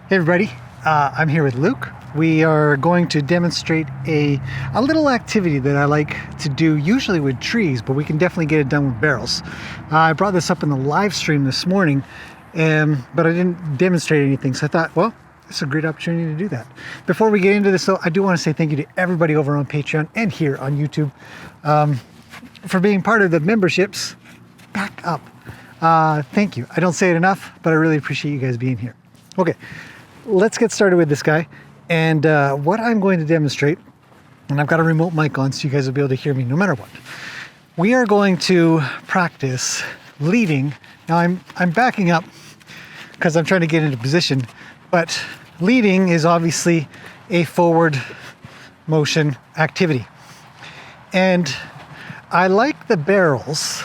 Hey everybody, I'm here with Luke. We are going to demonstrate a little activity that I like to do usually with trees, but we can definitely get it done with barrels. I brought this up in the live stream this morning, but I didn't demonstrate anything, so I thought, well, it's a great opportunity to do that. Before we get into this though, I do want to say thank you to everybody over on Patreon and here on YouTube for being part of the memberships. Back up. Thank you. I don't say it enough, but I really appreciate you guys being here. Okay. Let's get started with this guy. And what I'm going to demonstrate, and I've got a remote mic on so you guys will be able to hear me no matter what. We are going to practice leading. Now I'm backing up because I'm trying to get into position, but leading is obviously a forward motion activity. And I like the barrels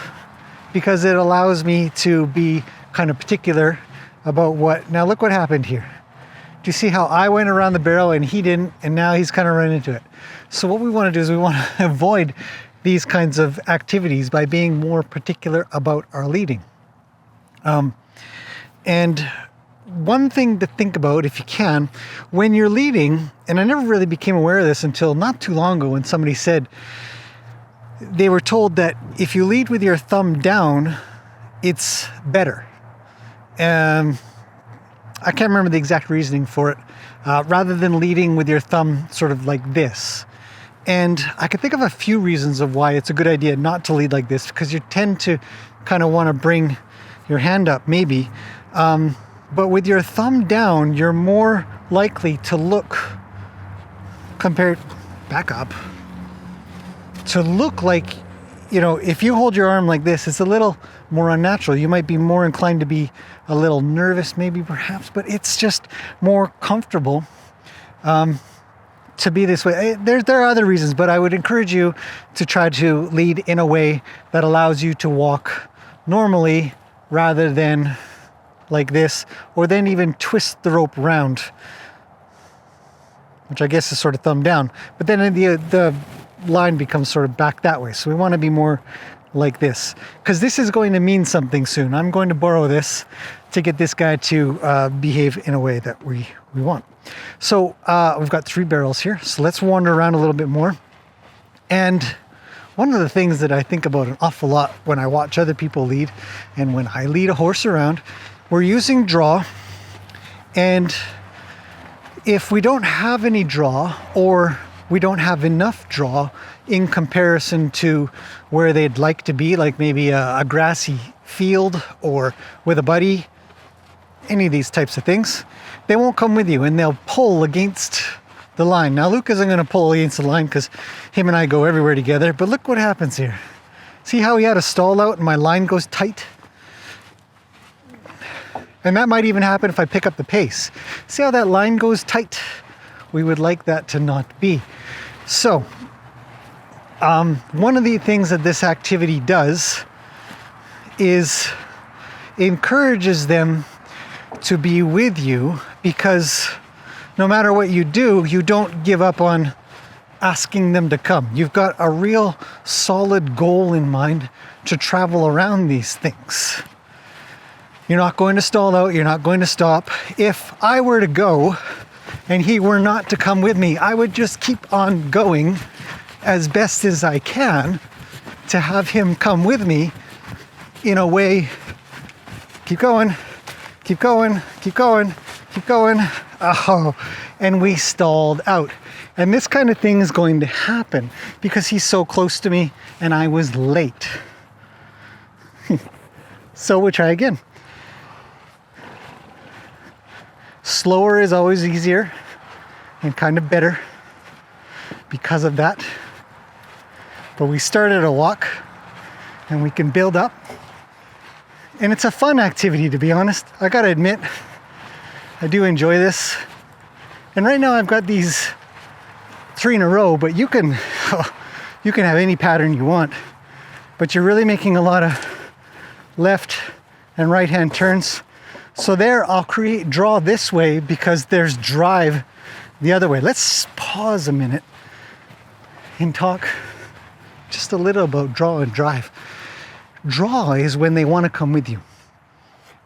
because it allows me to be kind of particular about what. Now look what happened here. Do you see how I went around the barrel and he didn't, and now he's kind of run into it? So what we want to do is we want to avoid these kinds of activities by being more particular about our leading. And one thing to think about, if you can, when you're leading, and I never really became aware of this until not too long ago when somebody said they were told that if you lead with your thumb down, it's better. I can't remember the exact reasoning for it, rather than leading with your thumb sort of like this. And I could think of a few reasons of why it's a good idea not to lead like this, because you tend to kind of want to bring your hand up maybe. But with your thumb down, you're more likely to look, back up, to look like, if you hold your arm like this, it's a little more unnatural. You might be more inclined to be a little nervous, maybe perhaps, but it's just more comfortable to be this way. There are other reasons, but I would encourage you to try to lead in a way that allows you to walk normally rather than like this, or then even twist the rope round, which I guess is sort of thumb down. But then the line becomes sort of back that way. So we want to be more like this, because this is going to mean something soon. I'm going to borrow this to get this guy to behave in a way that we want. So we've got 3 barrels here. So let's wander around a little bit more. And one of the things that I think about an awful lot when I watch other people lead and when I lead a horse around, we're using draw. And if we don't have any draw, or we don't have enough draw in comparison to where they'd like to be, like maybe a grassy field or with a buddy, any of these types of things, they won't come with you and they'll pull against the line. Now Luke isn't going to pull against the line because him and I go everywhere together, but look what happens here. See how he had a stall out and my line goes tight? And that might even happen if I pick up the pace. See how that line goes tight? We would like that to not be. So, one of the things that this activity does is encourages them to be with you, because no matter what you do, you don't give up on asking them to come. You've got a real solid goal in mind to travel around these things. You're not going to stall out, you're not going to stop. If I were to go and he were not to come with me, I would just keep on going as best as I can to have him come with me in a way. Keep going, keep going, keep going, keep going. Oh, and we stalled out. And this kind of thing is going to happen because he's so close to me and I was late. So we'll try again. Slower is always easier and kind of better because of that. But we started a walk and we can build up. And it's a fun activity, to be honest. I gotta admit, I do enjoy this. And right now I've got these 3 in a row, but you can have any pattern you want. But you're really making a lot of left and right hand turns. So there I'll draw this way because there's drive the other way. Let's pause a minute and talk just a little about draw and drive. Draw is when they want to come with you.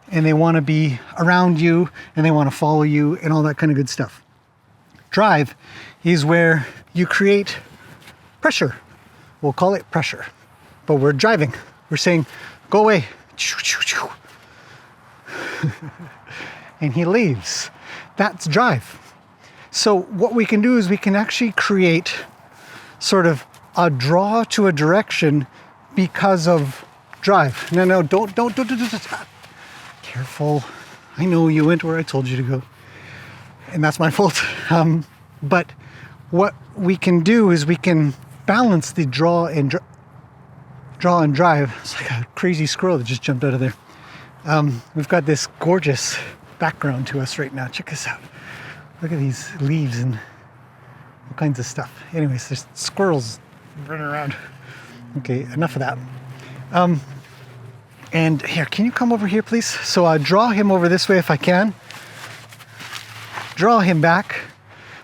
and they want to be around you, and they want to follow you, and all that kind of good stuff. Drive is where you create pressure. We'll call it pressure, but we're driving. We're saying, go away. And he leaves. That's drive. So what we can do is we can actually create sort of a draw to a direction because of drive. No, don't. Careful. I know you went where I told you to go, and that's my fault. But what we can do is we can balance the draw and drive. It's like a crazy squirrel that just jumped out of there. We've got this gorgeous background to us right now. Check this out. Look at these leaves and all kinds of stuff. Anyways, there's squirrels running around. Okay, enough of that. And here, can you come over here, please? So I draw him over this way if I can. Draw him back.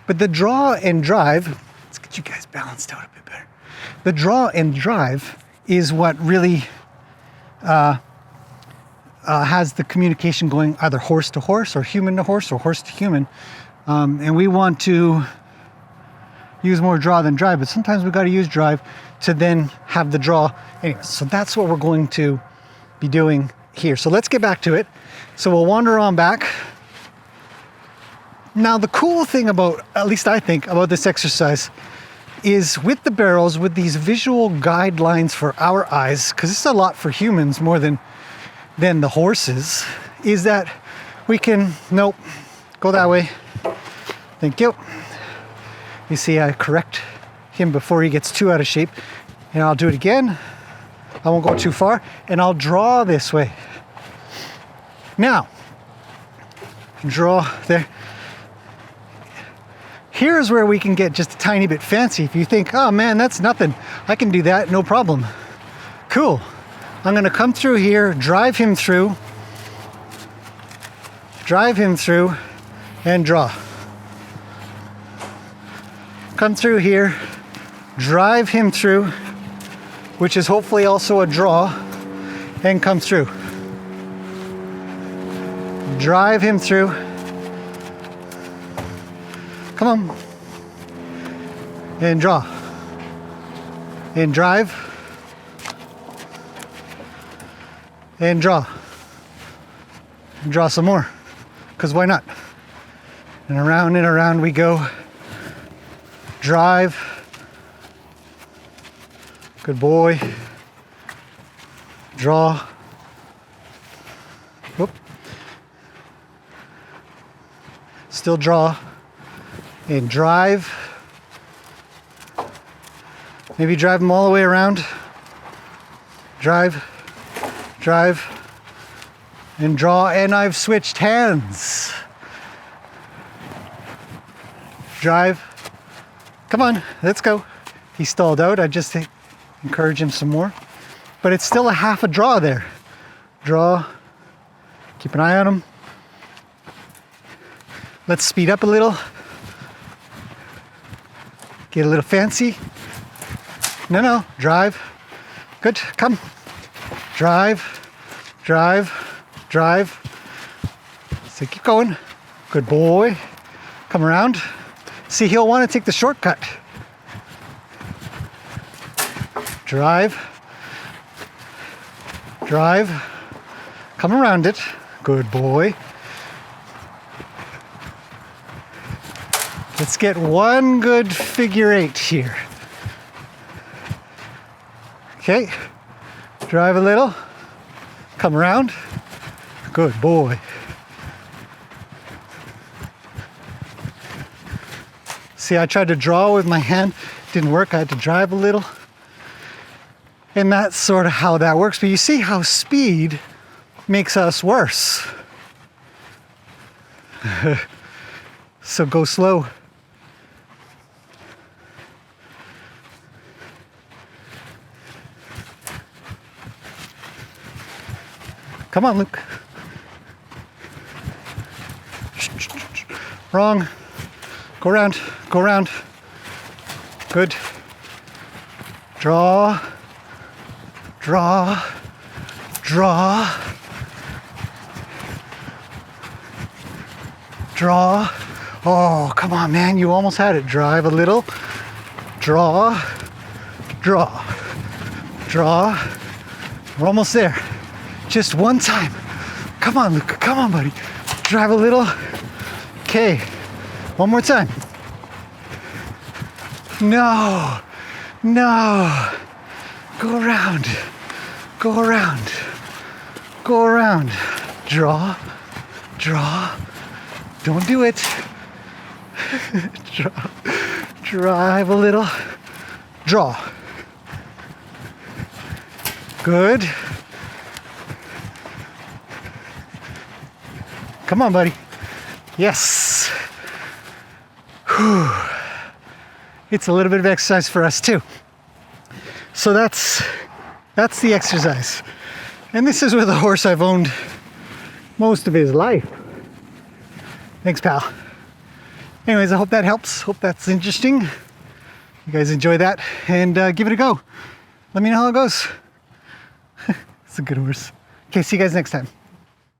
But the draw and drive, let's get you guys balanced out a bit better. The draw and drive is what really has the communication going either horse to horse or human to horse or horse to human. And we want to use more draw than drive, but sometimes we've got to use drive to then have the draw. Anyway, so that's what we're going to be doing here. So let's get back to it. So we'll wander on back. Now the cool thing about, at least I think, about this exercise is with the barrels, with these visual guidelines for our eyes, because it's a lot for humans more than the horses, is that we can, nope, go that way. Thank you. You see, I correct him before he gets too out of shape. And I'll do it again. I won't go too far. And I'll draw this way. Now, draw there. Here's where we can get just a tiny bit fancy. If you think, oh man, that's nothing. I can do that, no problem. Cool. I'm gonna come through here, drive him through, and draw. Come through here, drive him through, which is hopefully also a draw, and come through. Drive him through. Come on. And draw. And drive. And draw. And draw some more. Because why not? And around we go. Drive. Good boy. Draw. Whoop. Still draw. And drive. Maybe drive them all the way around. Drive. And draw. And I've switched hands. Drive. Come on, let's go. He stalled out. I just encourage him some more. But it's still a half a draw there. Draw. Keep an eye on him. Let's speed up a little. Get a little fancy. No, drive. Good, come. Drive. So keep going. Good boy. Come around. See, he'll want to take the shortcut. Drive. Come around it. Good boy. Let's get one good figure eight here. Okay. Drive a little. Come around. Good boy. See, I tried to draw with my hand. Didn't work. I had to drive a little. And that's sort of how that works. But you see how speed makes us worse. So go slow. Come on, Luke. Wrong. Go around. Good. Draw. draw. Oh, come on, man, you almost had it. Drive a little, draw, draw, draw. We're almost there. Just one time. Come on, Luke, come on, buddy. Drive a little. Okay, one more time. No, no. Go around, go around, go around. Draw, draw. Don't do it. Drive a little. Draw. Good. Come on, buddy. Yes. Whew. It's a little bit of exercise for us too. So that's the exercise. And this is with a horse I've owned most of his life. Thanks, pal. Anyways, I hope that helps. Hope that's interesting. You guys enjoy that and give it a go. Let me know how it goes. It's a good horse. Okay, see you guys next time.